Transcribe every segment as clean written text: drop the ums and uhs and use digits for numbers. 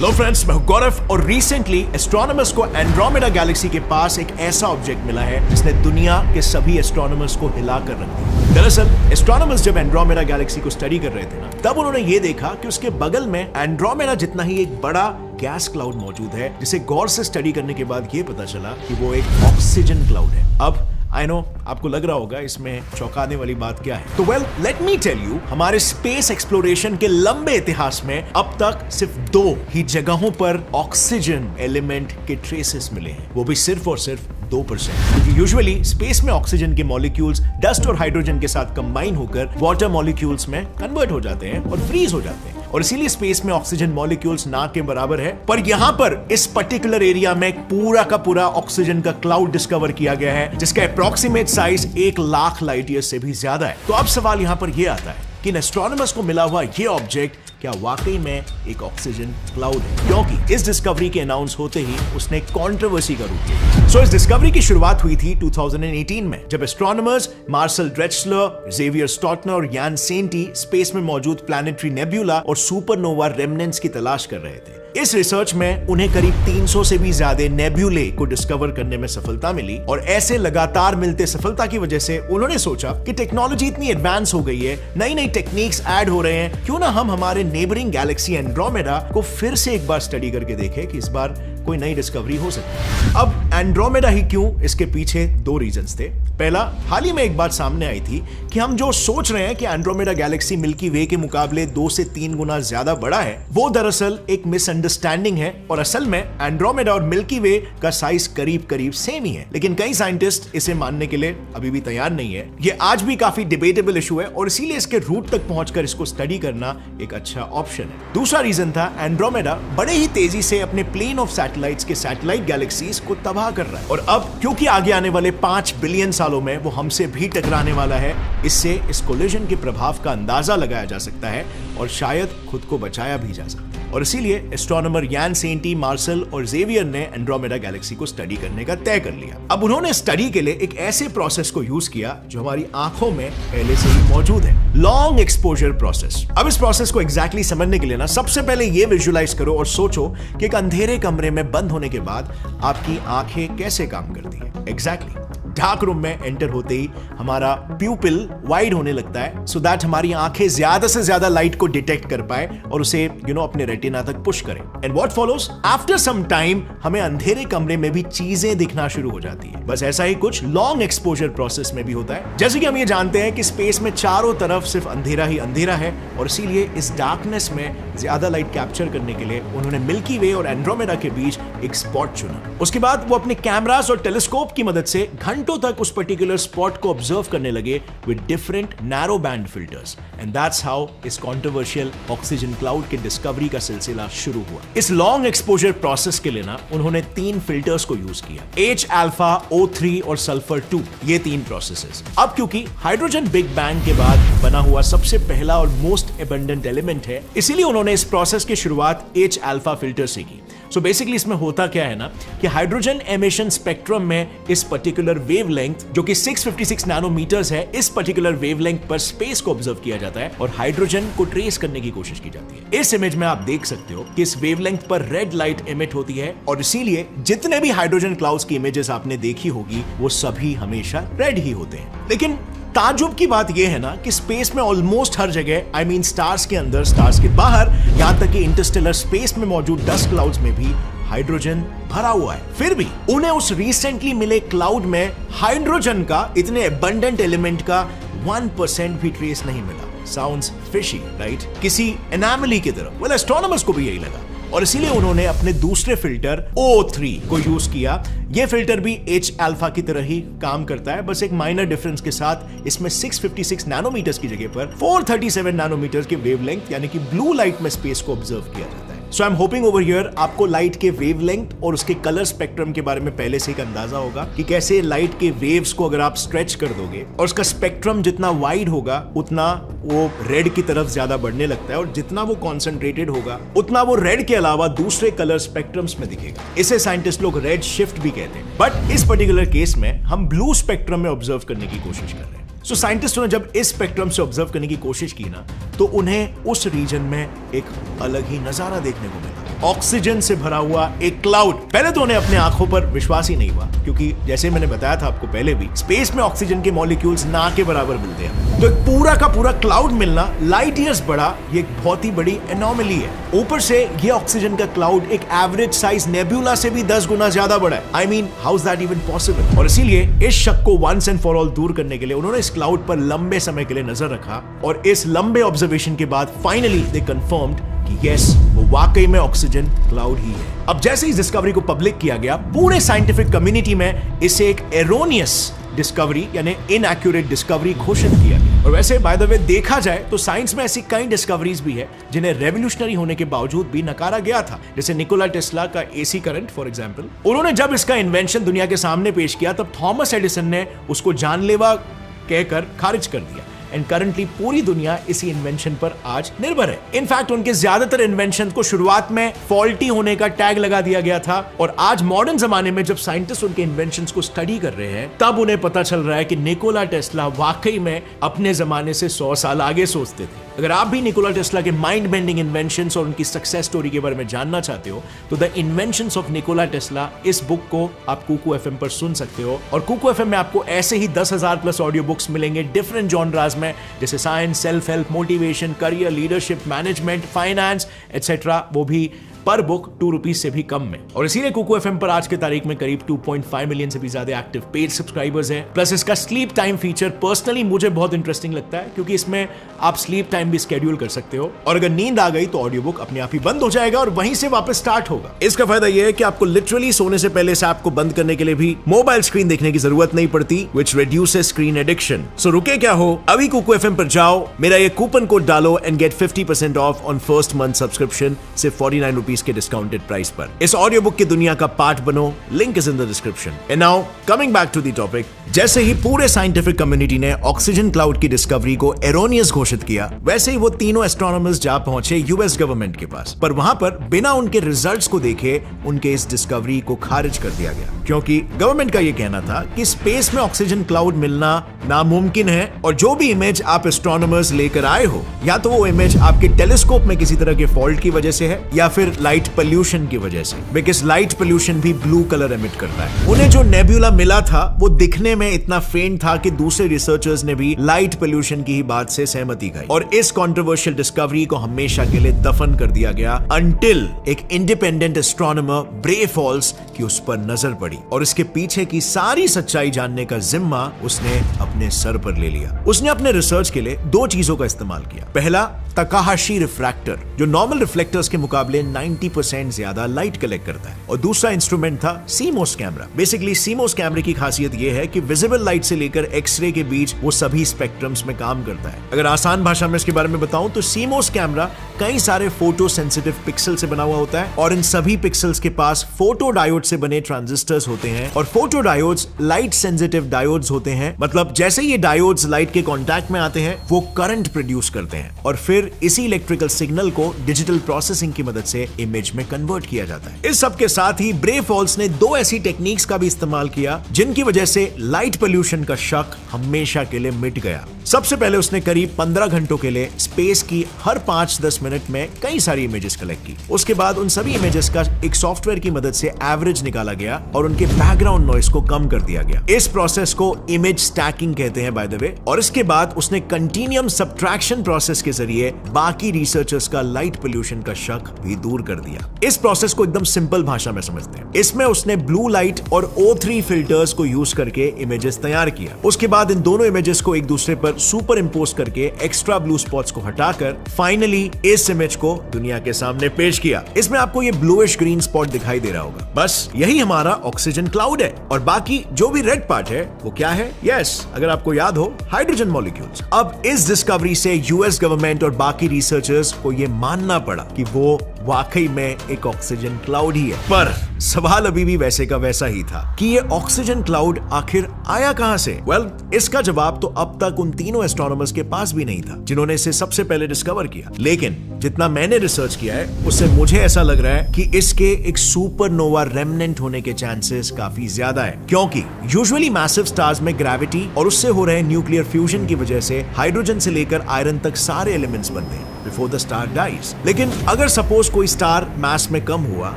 Hello friends, मैं हूं गौरव और रिसेंटली एस्ट्रोनॉमर्स को एंड्रोमेडा गैलेक्सी के पास एक ऐसा ऑब्जेक्ट मिला है जिसने दुनिया के सभी एस्ट्रोनॉमर्स को हिला कर रख दिया। दरअसल एस्ट्रोनॉमर्स जब एंड्रोमेडा गैलेक्सी को स्टडी कर रहे थे ना, तब उन्होंने ये देखा कि उसके बगल में एंड्रोमेडा जितना ही एक बड़ा गैस क्लाउड मौजूद है, जिसे गौर से स्टडी करने के बाद ये पता चला कि वो एक ऑक्सीजन क्लाउड है। अब आई नो आपको लग रहा होगा इसमें चौंकाने वाली बात क्या है, तो well let me tell you, हमारे स्पेस एक्सप्लोरेशन के लंबे इतिहास में अब तक सिर्फ 2 ही जगहों पर ऑक्सीजन एलिमेंट के ट्रेसेस मिले हैं, वो भी सिर्फ और सिर्फ 2%। क्योंकि यूजुअली स्पेस में ऑक्सीजन के मॉलिक्यूल्स डस्ट और हाइड्रोजन के साथ कंबाइन होकर वाटर मॉलिक्यूल्स में कन्वर्ट हो जाते हैं और फ्रीज हो जाते हैं, और इसीलिए स्पेस में ऑक्सीजन मॉलिक्यूल्स ना के बराबर है। पर यहां पर इस पर्टिकुलर एरिया में पूरा का पूरा ऑक्सीजन का क्लाउड डिस्कवर किया गया है, जिसका अप्रॉक्सीमेट साइज 1,00,000 लाइट ईयर से भी ज्यादा है। तो अब सवाल यहां पर यह आता है कि एस्ट्रोनॉमर्स को मिला हुआ यह ऑब्जेक्ट क्या वाकई में एक ऑक्सीजन क्लाउड है, क्योंकि इस डिस्कवरी के अनाउंस होते ही उसने कंट्रोवर्सी का रूप लिया। सो इस डिस्कवरी की शुरुआत हुई थी 2018 में, जब एस्ट्रोनॉमर्स मार्सल ड्रेचलर, जेवियर स्टॉटनर और यान सेंटी स्पेस में मौजूद प्लैनेटरी नेब्यूला और सुपरनोवा रेमनेंट्स की तलाश कर रहे थे। इस रिसर्च में उन्हें करीब 300 से भी ज्यादा नेब्यूले को डिस्कवर करने में सफलता मिली, और ऐसे लगातार मिलते सफलता की वजह से उन्होंने सोचा कि टेक्नोलॉजी इतनी एडवांस हो गई है, नई नई टेक्निक्स ऐड हो रहे हैं, क्यों ना हम हमारे नेबरिंग गैलेक्सी एंड्रोमेडा को फिर से एक बार स्टडी करके देखें कि इस बार कोई नई डिस्कवरी हो सकती है। अब एंड्रोमेडा ही क्यों, इसके पीछे 2 रीजंस थे। पहला, हाल ही में एक बात सामने आई थी कि हम जो सोच रहे हैं कि एंड्रोमेडा गैलेक्सी मिल्की वे के मुकाबले 2 से 3 गुना ज्यादा बड़ा है, वो दरअसल एक मिसअंडरस्टैंडिंग है, और असल में एंड्रोमेडा और मिल्की वे का साइज करीब करीब सेम ही है। लेकिन कई साइंटिस्ट इसे मानने के लिए अभी भी तैयार नहीं है। ये आज भी काफी डिबेटेबल इशू है, और इसीलिए इसके रूट तक पहुंचकर इसको स्टडी करना एक अच्छा ऑप्शन है। दूसरा रीजन था, एंड्रोमेडा बड़े ही तेजी से अपने प्लेन ऑफ सैटेलाइट्स के सैटेलाइट गैलेक्सीज को तबाह कर रहा है, और अब क्योंकि आगे आने वाले 5 बिलियन सालों में वो हमसे भी टकराने वाला है, इससे इस कोलिजन के प्रभाव का अंदाजा लगाया जा सकता है और शायद खुद को बचाया भी जा सकता है। और इसीलिए एस्ट्रोनॉमर यान सेंटी, मार्सल और जेवियर ने एंड्रोमेडा गैलेक्सी को स्टडी करने का तय कर लिया। अब उन्होंने स्टडी के लिए एक ऐसे प्रोसेस को यूज किया जो हमारी आंखों में पहले से ही मौजूद है, लॉन्ग एक्सपोजर प्रोसेस। अब इस प्रोसेस को एग्जैक्टली समझने के लिए ना, सबसे पहले ये विजुअलाइज करो और सोचो कि एक अंधेरे कमरे में बंद होने के बाद आपकी आंखें कैसे काम करती है। एग्जैक्टली डार्क रूम में एंटर होते ही हमारा प्यूपिल वाइड होने लगता है, सो दैट हमारी आंखें ज्यादा से ज्यादा लाइट को डिटेक्ट कर पाए और उसे अपने रेटिना तक पुश करें। And what follows, after some time हमें अंधेरे कमरे में भी चीजें दिखना शुरू हो जाती है। बस ऐसा ही कुछ लॉन्ग एक्सपोजर प्रोसेस में भी होता है। जैसे कि हम ये जानते हैं कि स्पेस में चारों तरफ सिर्फ अंधेरा ही अंधेरा है, और इसीलिए इस डार्कनेस में ज्यादा लाइट कैप्चर करने के लिए उन्होंने मिल्की वे और एंड्रोमेडा के बीच एक स्पॉट चुना। उसके बाद वो अपने कैमरास और टेलीस्कोप की मदद से घंटों तक उस पर्टिकुलर स्पॉट को ऑब्जर्व करने लगे with different narrow band filters, and that's how इस कंट्रोवर्शियल ऑक्सीजन क्लाउड के डिस्कवरी का सिलसिला शुरू हुआ। इस लॉन्ग एक्सपोजर प्रोसेस के लिए ना उन्होंने 3 फिल्टर्स को यूज किया, H अल्फा, O3 और सल्फर 2, ये 3 प्रोसेसेस। अब क्योंकि हाइड्रोजन बिग बैंग के बाद बना हुआ सबसे पहला और मोस्ट एबंडेंट एलिमेंट है, इसीलिए उन्होंने इस प्रोसेस की शुरुआत H अल्फा फिल्टर से की। सो बेसिकली इसमें होता क्या है ना कि हाइड्रोजन एमिशन स्पेक्ट्रम में इस पर्टिकुलर वेवलेंथ जो कि 656 नैनोमीटर्स है, इस पर्टिकुलर वेवलेंथ पर स्पेस को ऑब्जर्व किया जाता है और हाइड्रोजन को ट्रेस करने की कोशिश की जाती है। इस इमेज में आप देख सकते हो कि इस वेवलेंथ पर रेड लाइट एमिट होती है, और इसीलिए जितने भी हाइड्रोजन क्लाउड्स की इमेजेस आपने देखी होगी वो सभी हमेशा रेड ही होते हैं। लेकिन ताजुब की बात यह है ना कि स्पेस में ऑलमोस्ट हर जगह, आई मीन स्टार्स के अंदर, स्टार्स के बाहर, यहां तक कि इंटरस्टेलर स्पेस में मौजूद डस्ट क्लाउड्स में भी हाइड्रोजन भरा हुआ है। फिर भी उन्हें उस रिसेंटली मिले क्लाउड में हाइड्रोजन का, इतने अबंडेंट एलिमेंट का 1% भी ट्रेस नहीं मिला। Sounds fishy, right? किसी एनोमली की तरह। वेल, एस्ट्रोनॉमर्स को भी यही लगा, और इसीलिए उन्होंने अपने दूसरे फिल्टर O3 को यूज किया। यह फिल्टर भी H अल्फा की तरह ही काम करता है, बस एक माइनर डिफरेंस के साथ इसमें 656 नैनोमीटर्स की जगह पर 437 नैनोमीटर्स के वेवलेंथ यानी कि ब्लू लाइट में स्पेस को ऑब्जर्व किया जाता है। So I am hoping over here आपको लाइट के वेवलेंथ और उसके कलर स्पेक्ट्रम के बारे में पहले से एक अंदाजा होगा कि कैसे लाइट के वेव्स को अगर आप स्ट्रेच कर दोगे और उसका स्पेक्ट्रम जितना वाइड होगा उतना वो रेड की तरफ ज्यादा बढ़ने लगता है, और जितना वो कॉन्सेंट्रेटेड होगा उतना वो रेड के अलावा दूसरे कलर स्पेक्ट्रम्स में दिखेगा। इसे साइंटिस्ट लोग रेड शिफ्ट भी कहते हैं, बट इस पर्टिकुलर केस में हम ब्लू स्पेक्ट्रम में ऑब्जर्व करने की कोशिश कर रहे हैं। सो साइंटिस्टों ने जब इस स्पेक्ट्रम से ऑब्जर्व करने की कोशिश की ना, तो उन्हें उस रीजन में एक अलग ही नजारा देखने को मिला। ऑक्सीजन से भरा हुआ एक क्लाउड। पहले तो उन्हें अपने आंखों पर विश्वास ही नहीं हुआ, क्योंकि जैसे मैंने बताया था आपको पहले भी, स्पेस में ऑक्सीजन के मॉलिक्यूल्स ना के बराबर मिलते हैं। तो एक पूरा का पूरा क्लाउड मिलना लाइट ईयर्स बड़ा, ये एक बहुत ही बड़ी एनोमली है। ऊपर से ये ऑक्सीजन का क्लाउड एक एवरेज साइज नेबुला से भी 10 गुना ज्यादा बड़ा है। I mean, how is that even possible? और इसीलिए इस शक को वंस एंड फॉर ऑल दूर करने के लिए उन्होंने इस क्लाउड पर लंबे समय के लिए नजर रखा, और इस लंबे ऑब्जर्वेशन के बाद फाइनली दे कंफर्म्ड कि यस, वो वाकई में ऑक्सीजन क्लाउड ही है। अब जैसे इस डिस्कवरी को पब्लिक किया गया, पूरे साइंटिफिक कम्युनिटी में इसे एक एरोनियस डिस्कवरी यानी इनएक्यूरेट डिस्कवरी घोषित किया गया। और वैसे बाय द वे देखा जाए तो साइंस में ऐसी कई डिस्कवरीज भी है जिन्हें रेवोल्यूशनरी होने के बावजूद भी नकारा गया था, जैसे निकोला टेस्ला का एसी करंट फॉर एग्जांपल। उन्होंने जब इसका इन्वेंशन दुनिया के सामने पेश किया तब थॉमस एडिसन ने उसको जानलेवा कहकर खारिज कर दिया। एंड करंटली पूरी दुनिया इसी इन्वेंशन पर आज निर्भर है। इनफैक्ट उनके ज्यादातर इन्वेंशन को शुरुआत में फॉल्टी होने का टैग लगा दिया गया था, और आज मॉडर्न जमाने में जब साइंटिस्ट उनके इन्वेंशंस को स्टडी कर रहे हैं तब उन्हें पता चल रहा है कि निकोला टेस्ला वाकई में अपने जमाने से 100 साल आगे सोचते थे। अगर आप भी निकोला टेस्ला के माइंड बेंडिंग इन्वेंशंस और उनकी सक्सेस स्टोरी के बारे में जानना चाहते हो तो the inventions of Nikola Tesla, इस बुक को आप कुकू एफएम पर सुन सकते हो। और कुकू एफएम में आपको ऐसे ही 10,000 प्लस ऑडियो बुक्स मिलेंगे डिफरेंट जॉनराज में, जैसे science, self help, motivation, career, leadership, management, finance etcetera, वो भी पर बुक 2 रुपीज से भी कम में। और इसीलिए कुकू एफएम पर आज के तारीख में करीब 2.5 मिलियन से भी ज्यादा एक्टिव पेड सब्सक्राइबर्स हैं। प्लस इसका स्लीप टाइम फीचर पर्सनली मुझे बहुत इंटरेस्टिंग लगता है, क्योंकि इसमें आप स्लीप टाइम भी स्केड्यूल कर सकते हो, और अगर नींद आ गई तो ऑडियो बुक अपने आप ही बंद हो जाएगा और वहीं से वापस स्टार्ट होगा। इसका फायदा यह है कि आपको लिटरली सोने से पहले इस ऐप को बंद करने के लिए भी मोबाइल स्क्रीन देखने की जरूरत नहीं पड़ती, विच रिड्यूसेस स्क्रीन एडिक्शन। सो रुके क्या हो, अभी कुकू एफएम पर जाओ, मेरा ये कूपन कोड डालो and get 50% off on first month subscription, सिर्फ 49 रुपीज के डिस्काउंटेड प्राइस पर। इस ऑडियो बुक की दुनिया का पार्ट बनो, link is in the description. And now coming back to the topic, जैसे ही पूरे साइंटिफिक कम्युनिटी ने ऑक्सीजन क्लाउड की डिस्कवरी को एरोनियस घोषित किया, वैसे ही वो तीनों एस्ट्रोनॉमर्स जा पहुंचे यूएस गवर्नमेंट के पास। पर वहां पर बिना उनके रिजल्ट्स को देखे उनके इस डिस्कवरी को खारिज कर दिया गया, क्योंकि गवर्नमेंट का यह कहना था कि स्पेस में ऑक्सीजन क्लाउड मिलना नामुमकिन है, और जो भी इमेज आप एस्ट्रोनॉमर्स लेकर आए हो, या तो वो इमेज आपके टेलीस्कोप में किसी तरह के फॉल्ट की वजह से है, या फिर लाइट पोल्यूशन की वजह से, बिकॉज लाइट पोल्यूशन भी ब्लू कलर एमिट करता है। उन्हें जो नेबुला मिला था वो दिखने में इतना फेंट था कि दूसरे रिसर्चर्स ने भी लाइट पोल्यूशन की ही बात से सहमति गाई, और इस कंट्रोवर्शियल डिस्कवरी को हमेशा के लिए दफन कर दिया गया अंटिल एक इंडिपेंडेंट एस्ट्रोनॉमर ब्रे फॉल्स की उस पर नजर पड़ी, और इसके पीछे की सारी सच्चाई जानने का जिम्मा उसने अपने सर पर ले लिया। उसने अपने रिसर्च के लिए 2 चीजों का इस्तेमाल किया। पहला, तकाहाशी रिफ्रैक्टर, जो नॉर्मल रिफ्लेक्टर्स के मुकाबले 90% ज्यादा लाइट कलेक्ट करता है, और दूसरा इंस्ट्रूमेंट था सीमोस कैमरा। बेसिकली सीमोस कैमरे की खासियत यह है कि विजिबल लाइट से लेकर एक्सरे के बीच वो सभी स्पेक्ट्रम्स में काम करता है। अगर आसान भाषा में इसके बारे में बताऊं तो सीमोस कैमरा कई सारे फोटो सेंसिटिव पिक्सल से बना हुआ होता है, और इन सभी पिक्सल्स के पास फोटो डायोड से बने ट्रांजिस्टर्स होते हैं, और photo diodes light sensitive diodes होते हैं। मतलब जैसे ये डायोड्स लाइट के कांटेक्ट में आते हैं वो करंट प्रोड्यूस करते हैं, और फिर इसी इलेक्ट्रिकल सिग्नल को डिजिटल प्रोसेसिंग की मदद से इमेज में कन्वर्ट किया जाता है। इस सब के साथ ही ब्रे फॉल्स ने 2 ऐसी टेक्निक्स का भी इस्तेमाल किया जिनकी वजह से लाइट पोल्यूशन का शक हमेशा के लिए मिट गया। सबसे पहले उसने करीब 15 घंटों के लिए स्पेस की हर 5-10 मिनट में कई सारी इमेजेस कलेक्ट की। उसके बाद उन सभी इमेजेस का एक सॉफ्टवेयर की मदद से एवरेज निकाला गया और उनके बैकग्राउंड नॉइस को कम कर दिया गया। इस प्रोसेस को इमेज स्टैकिंग कहते हैं बाय द वे। और इसके बाद उसने कंटिन्यूम सब्ट्रैक्शन प्रोसेस के जरिए बाकी रिसर्चर्स का लाइट पोल्यूशन का शक भी दूर कर दिया। इस प्रोसेस को एकदम सिंपल भाषा में समझते हैं। इसमें उसने ब्लू लाइट और O3 फिल्टर्स को यूज करके इमेजेस तैयार किया। उसके बाद इन दोनों इमेजेस को एक दूसरे पर सुपर इंपोज करके एक्स्ट्रा ब्लू स्पॉट्स को हटाकर फाइनली इस इमेज को दुनिया के सामने पेश किया। इसमें आपको ये ब्लूइश ग्रीन स्पॉट दिखाई दे रहा होगा। बस यही हमारा ऑक्सीजन क्लाउड है, और बाकी जो भी रेड पार्ट है वो क्या है? यस, अगर आपको याद हो, हाइड्रोजन मॉलिक्यूल्स। अब इस डिस्कवरी से यूएस गवर्नमेंट और बाकी रिसर्चर्स को ये मानना पड़ा कि वो वाकई में एक ऑक्सीजन क्लाउड ही है। पर सवाल अभी भी वैसे का वैसा ही था कि ये ऑक्सीजन क्लाउड आखिर आया कहां से? वेल, इसका जवाब तो अब तक उन तीनों एस्ट्रोनॉमर्स के पास भी नहीं था जिन्होंने इसे सबसे पहले डिस्कवर किया। लेकिन जितना मैंने रिसर्च किया है उससे मुझे ऐसा लग रहा है कि इसके एक सुपरनोवा रेमनेंट होने के चांसेस काफी ज्यादा है, क्योंकि यूजुअली मैसिव स्टार्स में ग्रेविटी और उससे हो रहे न्यूक्लियर फ्यूजन की वजह से हाइड्रोजन से लेकर आयरन तक सारे एलिमेंट्स बनते हैं बिफोर द स्टार डाइज। लेकिन अगर सपोज कोई स्टार मास में कम हुआ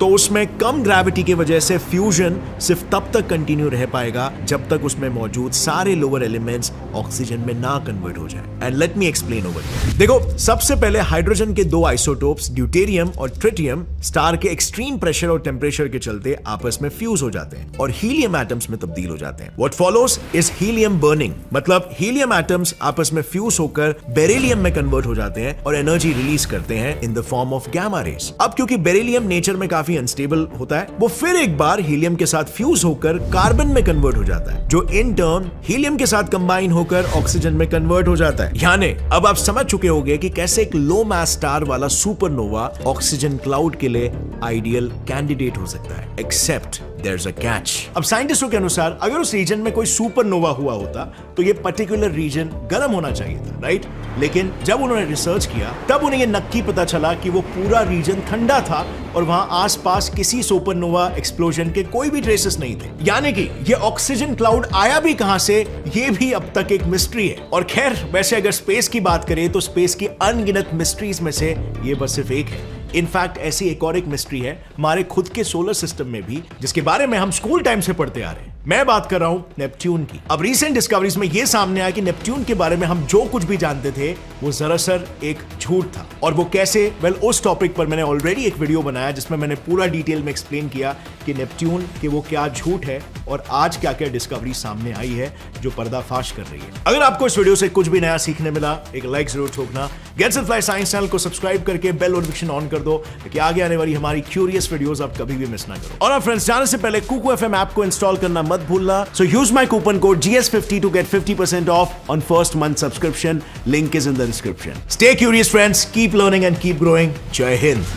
तो उसमें कम ग्रेविटी की वजह से फ्यूजन सिर्फ तब तक कंटिन्यू रह पाएगा जब तक उसमें मौजूद सारे लोअर एलिमेंट्स ऑक्सीजन में ना कन्वर्ट हो जाए। And let me explain over here. देखो, सबसे पहले हाइड्रोजन के दो आइसोटोप्स ड्यूटेरियम और ट्रिटियम स्टार के एक्सट्रीम प्रेशर और टेम्परेचर के चलते आपस में फ्यूज हो जाते हैं और हीलियम एटम्स में तब्दील हो जाते हैं। What follows is helium burning, मतलब हीलियम एटम्स आपस में फ्यूज होकर बेरिलियम में कन्वर्ट हो जाते हैं और एनर्जी रिलीज करते हैं in the form of gamma rays. अब क्योंकि बेरिलियम नेचर में काफी अनस्टेबल होता है, वो फिर एक बार हीलियम के साथ फ्यूज होकर कार्बन में कन्वर्ट हो जाता है, जो इन टर्न हीलियम के साथ कंबाइन होकर ऑक्सीजन में कन्वर्ट हो जाता है। यानी अब आप समझ चुके होंगे कि कैसे एक लो मास स्टार वाला सुपरनोवा ऑक्सीजन क्लाउड के लिए आइडियल कैंडिडेट हो सकता है, एक्सेप्ट there's a catch। अब साइंटिस्टों के अनुसार अगर उस रीजन में कोई सुपरनोवा हुआ होता तो ये पर्टिकुलर रीजन गर्म होना चाहिए था, राइट? लेकिन जब उन्होंने रिसर्च किया तब उन्हें ये नक्की पता चला कि वो पूरा रीजन ठंडा था और वहां आसपास किसी सुपरनोवा एक्सप्लोजन के कोई भी ट्रेसेस नहीं थे। यानी कि ये ऑक्सीजन क्लाउड आया भी कहां से, ये भी अब तक एक मिस्ट्री है। और खैर, वैसे अगर स्पेस की बात करें तो स्पेस की अनगिनत मिस्ट्रीज में से ये बस सिर्फ एक है। इनफैक्ट ऐसी एक और एक मिस्ट्री है हमारे खुद के सोलर सिस्टम में भी, जिसके बारे में हम स्कूल टाइम से पढ़ते आ रहे हैं। मैं बात कर रहा हूं नेपट्यून की। अब रीसेंट डिस्कवरीज में यह सामने आया कि नेपट्यून के बारे में हम जो कुछ भी जानते थे वो दरअसल एक झूठ था। और वो कैसे? वेल, उस टॉपिक पर मैंने ऑलरेडी एक वीडियो बनाया जिसमें मैंने पूरा डिटेल में एक्सप्लेन किया कि नेपट्यून के वो क्या झूठ है और आज क्या क्या डिस्कवरी सामने आई है जो पर्दाफाश कर रही है। अगर आपको इस वीडियो से कुछ भी नया सीखने मिला, एक लाइक जरूर ठोकना। Get set fly science channel को सब्सक्राइब करके बेल नोटिफिकेशन ऑन कर दो ताकि आगे आने वाली हमारी क्यूरियस वीडियोस आप कभी भी मिस ना करो। और फ्रेंड्स, जाने से पहले कुकू एफएम ऐप को इंस्टॉल करना मत भूलना। So use my coupon code GS50 to get 50% off on first month subscription. Link is in the description. Stay curious friends, keep learning and keep growing. Jai Hind.